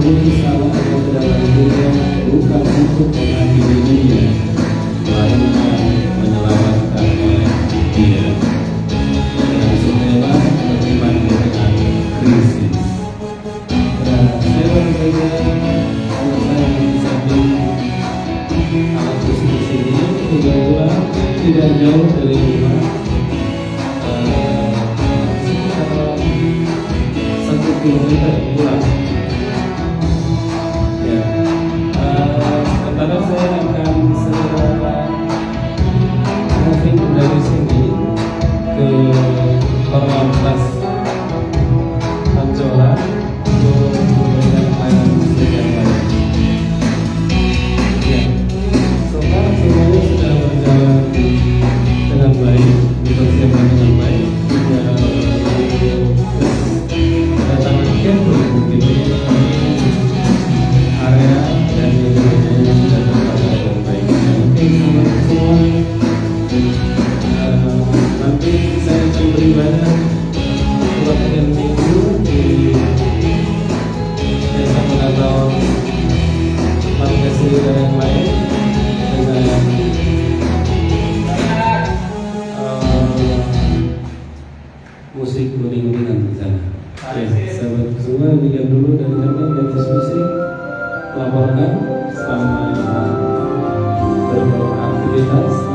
ini salah atau dalam dunia bukan untuk menghakimi dunia, melainkan menyelamatkan oleh Dia. Dengan sutela beriman dengan krisis. Dan saya berbeda kalau saya di samping alat musik di sini, kebetulan tidak jauh dari rumah. Sekitar 1 kilometer pulang. Ya, sementara saya akan segera moving dari sini ke Korlantas Pancoran untuk memberikan pelayanan musik yang lain. Ya, sekarang semuanya sudah berjalan dengan baik, dipersiapkan dengan baik. Kedatangan camping mungkin area dan lingkungannya sudah terpantau dengan baik. Oke, selamat semua. Nanti saya akan beribadah latihan minggu di Desa Menatau Margasiri dan yang lain dengan musik uring-uringan di sana. Ya, sahabat semua, demikian dulu dari kami Davis Musik melaporkan selamat beraktivitas.